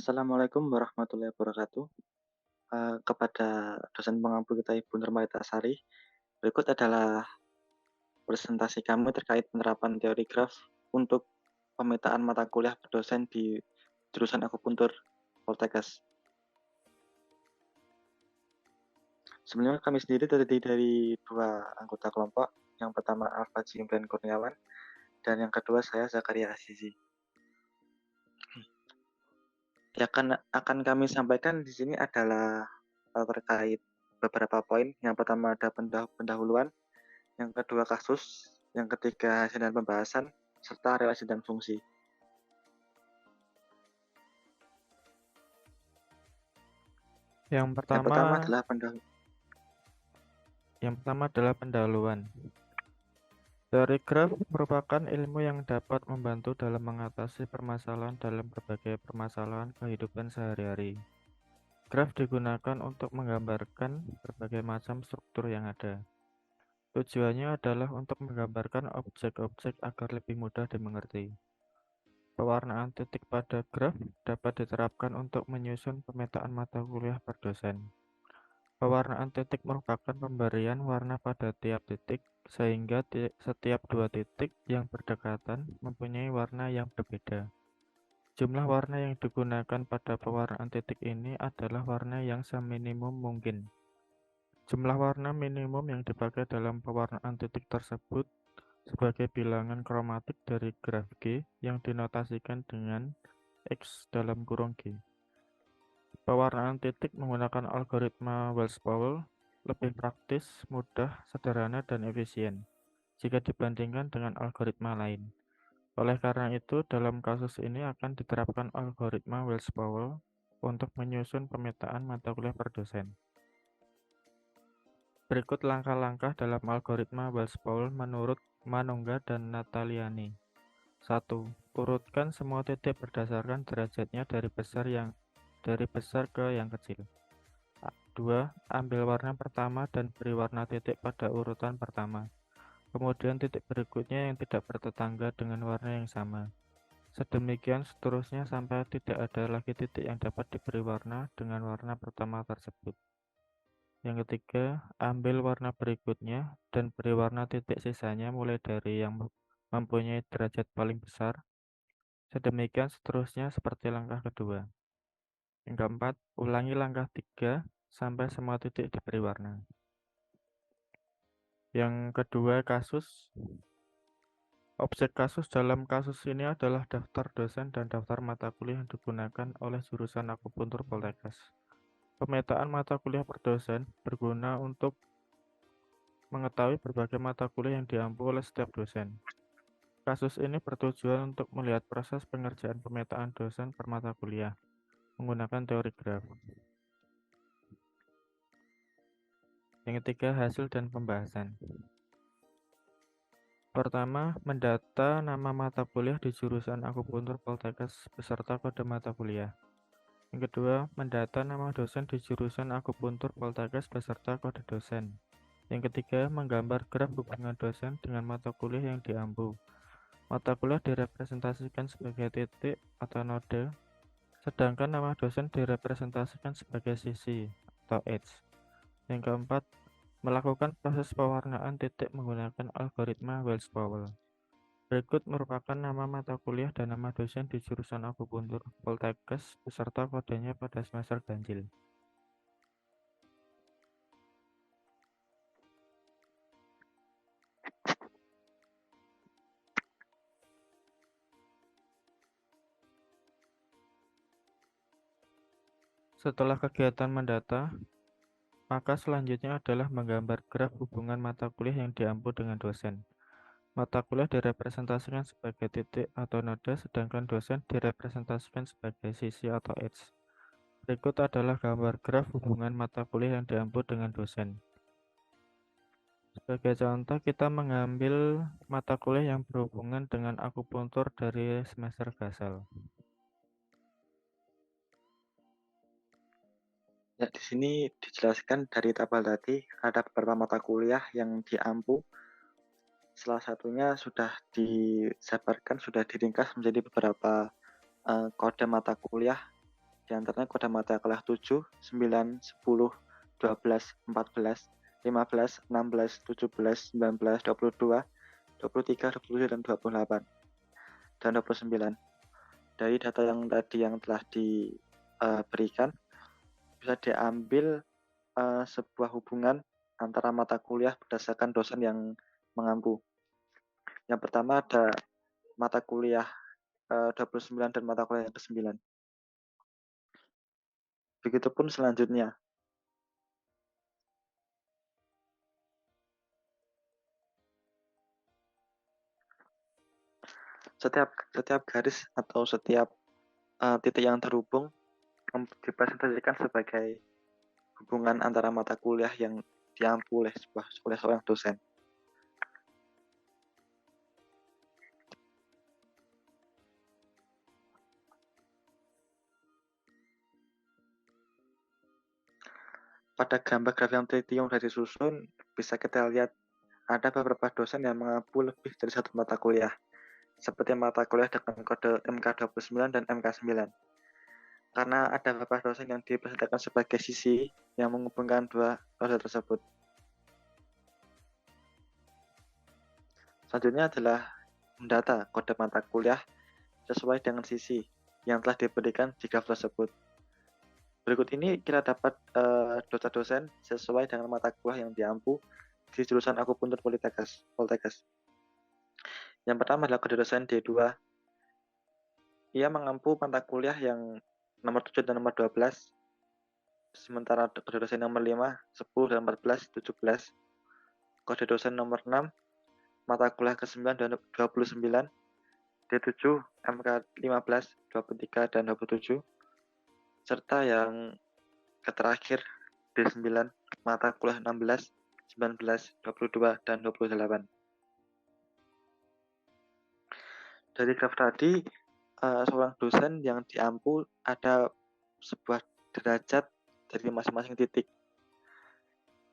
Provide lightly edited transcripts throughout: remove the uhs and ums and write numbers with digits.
Assalamualaikum warahmatullahi wabarakatuh. Kepada dosen pengampu kita Ibu Nurmaida Sari, berikut adalah presentasi kami terkait penerapan teori graf untuk pemetaan mata kuliah berdosen di jurusan akupuntur Poltekkes. Sebenarnya kami sendiri terdiri dari dua anggota kelompok. Yang pertama Alfa Imran Kurniawan dan yang kedua saya Zakaria Azizi. Yang akan kami sampaikan di sini adalah terkait beberapa poin. Yang pertama ada pendahuluan, yang kedua kasus, yang ketiga hasil dan pembahasan, serta relasi dan fungsi. Yang Yang pertama pertama adalah pendahuluan. Teori graf merupakan ilmu yang dapat membantu dalam mengatasi permasalahan dalam berbagai permasalahan kehidupan sehari-hari. Graf digunakan untuk menggambarkan berbagai macam struktur yang ada. Tujuannya adalah untuk menggambarkan objek-objek agar lebih mudah dimengerti. Pewarnaan titik pada graf dapat diterapkan untuk menyusun pemetaan mata kuliah per dosen. Pewarnaan titik merupakan pemberian warna pada tiap titik, sehingga setiap dua titik yang berdekatan mempunyai warna yang berbeda. Jumlah warna yang digunakan pada pewarnaan titik ini adalah warna yang seminimum mungkin. Jumlah warna minimum yang dipakai dalam pewarnaan titik tersebut sebagai bilangan kromatik dari graf G yang dinotasikan dengan X dalam kurung G. Pewarnaan titik menggunakan algoritma Wells-Powell lebih praktis, mudah, sederhana, dan efisien jika dibandingkan dengan algoritma lain. Oleh karena itu, dalam kasus ini akan diterapkan algoritma Wells-Powell untuk menyusun pemetaan mata kuliah per dosen. Berikut langkah-langkah dalam algoritma Wells-Powell menurut Manungga dan Nataliani. 1. Urutkan semua titik berdasarkan derajatnya dari besar ke yang kecil. 2. Ambil warna pertama dan beri warna titik pada urutan pertama. Kemudian titik berikutnya yang tidak bertetangga dengan warna yang sama. Sedemikian seterusnya sampai tidak ada lagi titik yang dapat diberi warna dengan warna pertama tersebut. Yang ketiga, ambil warna berikutnya dan beri warna titik sisanya mulai dari yang mempunyai derajat paling besar. Sedemikian seterusnya seperti langkah kedua. Yang keempat, ulangi langkah 3 sampai semua titik diberi warna. Yang kedua, kasus. Objek kasus dalam kasus ini adalah daftar dosen dan daftar mata kuliah yang digunakan oleh jurusan akupuntur Poltekkes. Pemetaan mata kuliah per dosen berguna untuk mengetahui berbagai mata kuliah yang diampu oleh setiap dosen. Kasus ini bertujuan untuk melihat proses pengerjaan pemetaan dosen per mata kuliah menggunakan teori graf. Yang ketiga, hasil dan pembahasan. Pertama, mendata nama mata kuliah di jurusan akupuntur Poltekkes beserta kode mata kuliah. Yang kedua, mendata nama dosen di jurusan akupuntur Poltekkes beserta kode dosen. Yang ketiga, menggambar graf hubungan dosen dengan mata kuliah yang diampu. Mata kuliah direpresentasikan sebagai titik atau node, sedangkan nama dosen direpresentasikan sebagai sisi atau edge. Yang keempat, melakukan proses pewarnaan titik menggunakan algoritma Wells-Powell. Berikut merupakan nama mata kuliah dan nama dosen di jurusan akupuntur Poltekkes beserta kodenya pada semester ganjil. Setelah kegiatan mendata, maka selanjutnya adalah menggambar graf hubungan mata kuliah yang diampu dengan dosen. Mata kuliah direpresentasikan sebagai titik atau node, sedangkan dosen direpresentasikan sebagai sisi atau edge. Berikut adalah gambar graf hubungan mata kuliah yang diampu dengan dosen. Sebagai contoh, kita mengambil mata kuliah yang berhubungan dengan akupuntur dari semester gasal. Ya, di sini dijelaskan dari tabel tadi ada beberapa mata kuliah yang diampu. Salah satunya sudah disebarkan, sudah diringkas menjadi beberapa kode mata kuliah Di antaranya pada mata kuliah 7, 9, 10, 12, 14, 15, 16, 17, 19, 22, 23, 27, dan 28, dan 29. Dari data yang tadi yang telah diberikan, bisa diambil sebuah hubungan antara mata kuliah berdasarkan dosen yang mengampu. Yang pertama ada mata kuliah 29 dan mata kuliah yang ke-9. Begitupun selanjutnya. Setiap garis atau setiap titik yang terhubung dipresentasikan sebagai hubungan antara mata kuliah yang diampu oleh seorang dosen. Pada gambar graf yang sudah disusun, bisa kita lihat ada beberapa dosen yang mengampu lebih dari satu mata kuliah, seperti mata kuliah dengan kode MK29 dan MK9. Karena ada beberapa dosen yang dipresentasikan sebagai sisi yang menghubungkan dua dosen tersebut. Selanjutnya adalah mendata kode mata kuliah sesuai dengan sisi yang telah diberikan di graf tersebut. Berikut ini kita dapat dosen sesuai dengan mata kuliah yang diampu di jurusan Akupuntur Poltekkes. Yang pertama adalah kode dosen D2. Ia mengampu mata kuliah yang nomor 7 dan nomor 12, sementara kode dosen nomor 5, 10 dan 14, 17. Kode dosen nomor 6, mata kuliah ke-9 dan 29, D7, MK15, 23, dan 27. Serta yang terakhir D9, mata kuliah 16, 19, 22, dan 28. Dari graf tadi, seorang dosen yang diampu ada sebuah derajat dari masing-masing titik.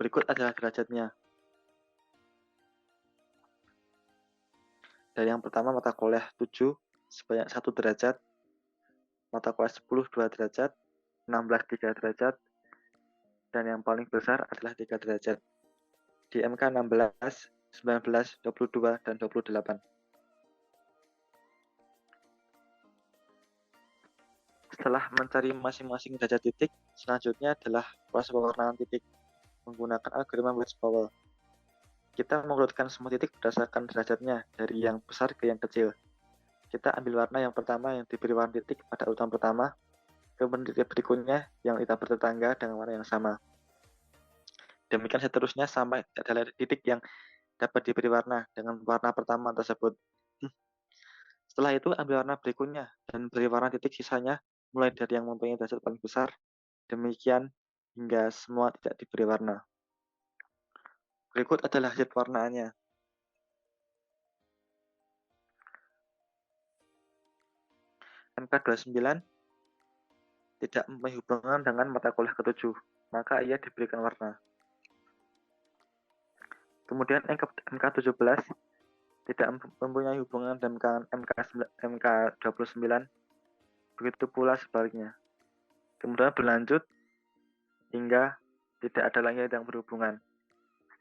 Berikut adalah derajatnya. Dari yang pertama mata kuliah 7 sebanyak 1 derajat, mata kuliah 10 2 derajat, 16 3 derajat, dan yang paling besar adalah 3 derajat. Di MK 16, 19, 22, dan 28. Setelah mencari masing-masing derajat titik, selanjutnya adalah proses pewarnaan titik menggunakan algoritma Wedge-Powell. Kita mengurutkan semua titik berdasarkan derajatnya dari yang besar ke yang kecil. Kita ambil warna yang pertama yang diberi warna titik pada urutan pertama, kemudian titik berikutnya yang tidak bertetangga dengan warna yang sama. Demikian seterusnya sampai ada titik yang dapat diberi warna dengan warna pertama tersebut. Setelah itu ambil warna berikutnya dan beri warna titik sisanya mulai dari yang mempunyai derajat paling besar, demikian hingga semua tidak diberi warna. Berikut adalah hasil pewarnaannya. MK29 tidak mempunyai hubungan dengan mata kuliah ke-7, maka ia diberikan warna. Kemudian MK17 tidak mempunyai hubungan dengan MK29, begitu pula sebaliknya. Kemudian berlanjut hingga tidak ada lagi yang berhubungan,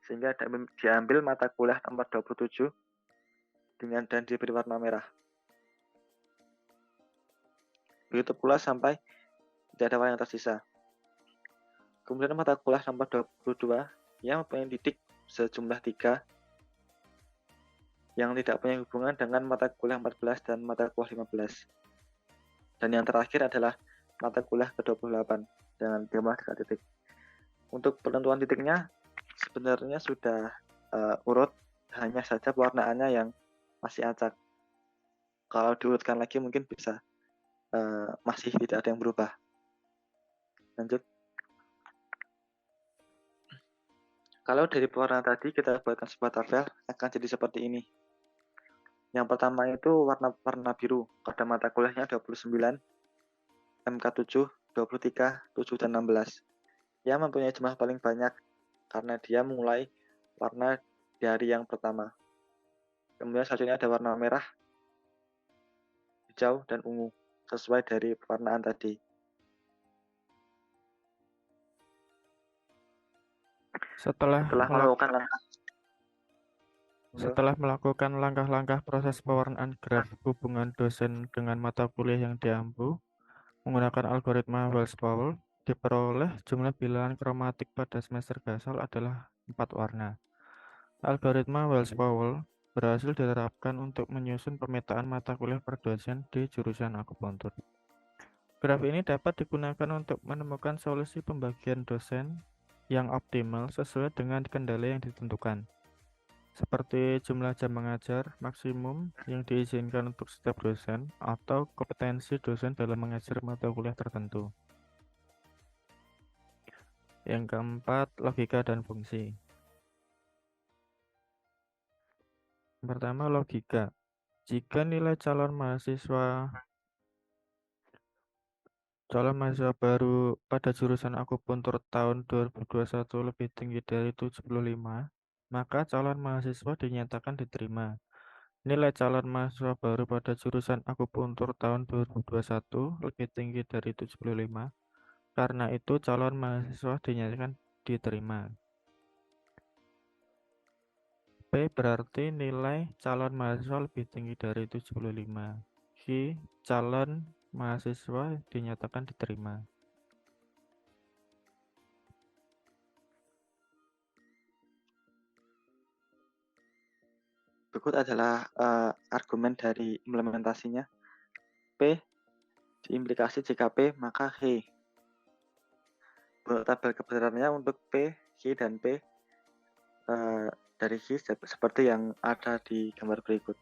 sehingga diambil mata kuliah nomor 27 dan diberi warna merah. Begitu pula sampai tidak ada warna yang tersisa. Kemudian mata kuliah nomor 22 yang mempunyai titik sejumlah 3 yang tidak punya hubungan dengan mata kuliah 14 dan mata kuliah 15. Dan yang terakhir adalah mata kuliah ke-28 dengan jumlah 3 titik. Untuk penentuan titiknya sebenarnya sudah urut, hanya saja pewarnaannya yang masih acak. Kalau diurutkan lagi mungkin bisa masih tidak ada yang berubah. Lanjut. Kalau dari pewarna tadi kita buatkan sebuah tabel, akan jadi seperti ini. Yang pertama itu warna biru, pada mata kuliahnya 29, MK7, 23, 7, dan 16. Ia mempunyai jumlah paling banyak karena dia mulai warna dari yang pertama. Kemudian selanjutnya ada warna merah, hijau, dan ungu, sesuai dari pewarnaan tadi. Setelah melakukan langkah-langkah proses pewarnaan graf hubungan dosen dengan mata kuliah yang diampu menggunakan algoritma Wells-Powell, diperoleh jumlah bilangan kromatik pada semester gasal adalah 4 warna. Algoritma Wells-Powell berhasil diterapkan untuk menyusun pemetaan mata kuliah per dosen di jurusan akupuntur. Graf ini dapat digunakan untuk menemukan solusi pembagian dosen yang optimal sesuai dengan kendala yang ditentukan, seperti jumlah jam mengajar maksimum yang diizinkan untuk setiap dosen atau kompetensi dosen dalam mengajar mata kuliah tertentu. Yang keempat, logika dan fungsi. Yang pertama, logika. Jika nilai calon mahasiswa baru pada jurusan akupuntur tahun 2021 lebih tinggi dari 75, maka calon mahasiswa dinyatakan diterima. Nilai calon mahasiswa baru pada jurusan akupuntur tahun 2021 lebih tinggi dari 75, karena itu calon mahasiswa dinyatakan diterima. P berarti nilai calon mahasiswa lebih tinggi dari 75. Q, calon mahasiswa dinyatakan diterima. Berikut adalah argumen dari implementasinya. P diimplikasi jika P maka H. Untuk tabel kebenarannya untuk P, Q, dan P dari Q seperti yang ada di gambar berikut.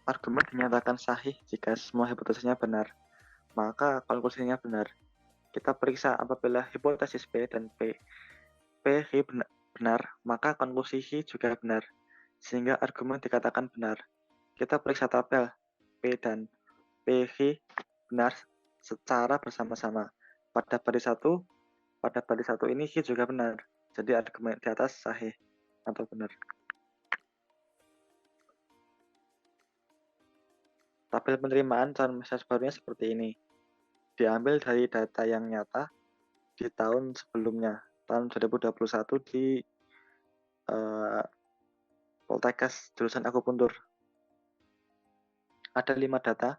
Argumen dinyatakan sahih jika semua hipotesisnya benar, maka konklusinya benar. Kita periksa apabila hipotesis P dan P benar, maka konklusi H juga benar, sehingga argumen dikatakan benar. Kita periksa tabel P dan PH benar secara bersama-sama. Pada baris 1 ini H juga benar, jadi argumen di atas sahih atau benar. Tabel penerimaan calon mahasiswa barunya seperti ini. Diambil dari data yang nyata di tahun sebelumnya, tahun 2021 di Poltekkes jurusan akupuntur. Ada 5 data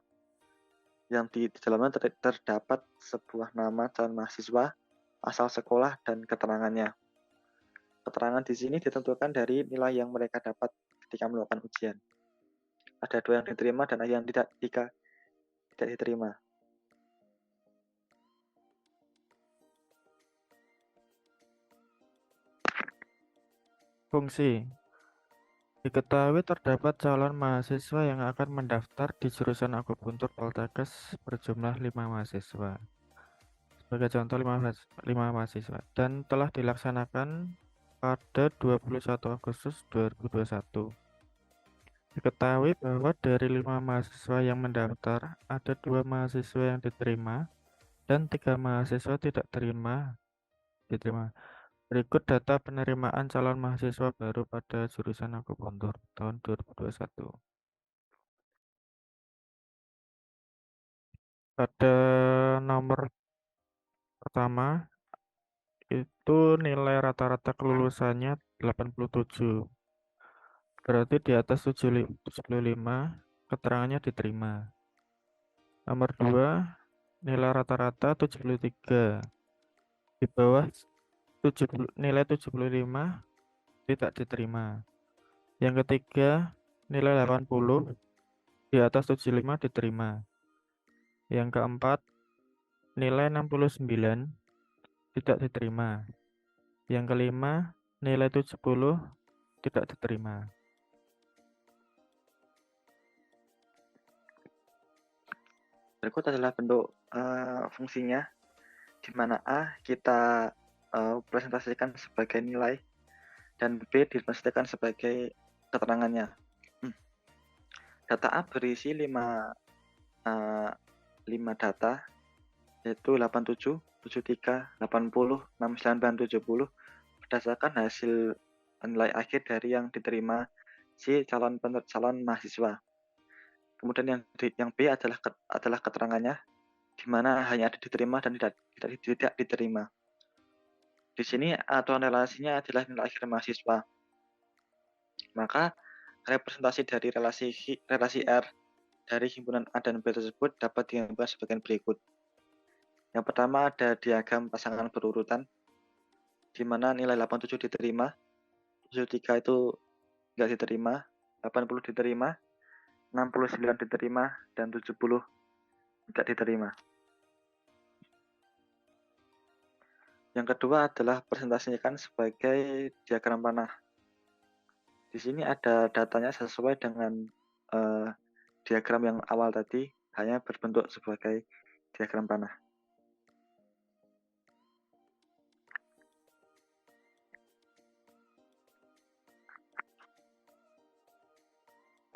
yang di dalamnya terdapat sebuah nama calon mahasiswa, asal sekolah, dan keterangannya. Keterangan di sini ditentukan dari nilai yang mereka dapat ketika melakukan ujian. Ada 2 yang diterima dan ada yang tidak diterima. Fungsi. Diketahui terdapat calon mahasiswa yang akan mendaftar di jurusan akupuntur Poltekkes berjumlah 5 mahasiswa. Sebagai contoh 5 mahasiswa dan telah dilaksanakan pada 21 Agustus 2021. Diketahui bahwa dari 5 mahasiswa yang mendaftar, ada 2 mahasiswa yang diterima dan 3 mahasiswa tidak diterima. Berikut data penerimaan calon mahasiswa baru pada jurusan akupuntur tahun 2021. Pada nomor pertama itu nilai rata-rata kelulusannya 87. Berarti di atas 75 keterangannya diterima. Nomor 2 nilai rata-rata 73. Di bawah nilai 75 tidak diterima. Yang ketiga nilai 80, di atas 75 diterima. Yang keempat nilai 69 tidak diterima. Yang kelima nilai 70 tidak diterima. Berikut adalah bentuk fungsinya, di mana A kita presentasikan sebagai nilai dan B dipresentasikan sebagai keterangannya. Data A berisi 5 data, yaitu 87, 73, 80, 69, dan 70 berdasarkan hasil nilai akhir dari yang diterima si calon mahasiswa. Kemudian yang B adalah keterangannya, di mana hanya ada diterima dan tidak diterima. Di sini aturan relasinya adalah nilai akhir mahasiswa. Maka representasi dari relasi R dari himpunan A dan B tersebut dapat digambarkan sebagai berikut. Yang pertama ada diagram pasangan berurutan, di mana nilai 87 diterima, 73 itu nggak diterima, 80 diterima, 69 diterima, dan 70 tidak diterima. Yang kedua adalah presentasikan sebagai diagram panah. Di sini ada datanya sesuai dengan diagram yang awal tadi, hanya berbentuk sebagai diagram panah.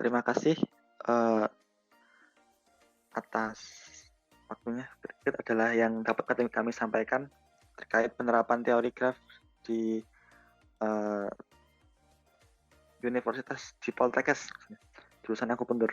Terima kasih atas waktunya. Berikut adalah yang dapat kami sampaikan terkait penerapan teori graf di Universitas di Poltekkes, jurusan akupuntur.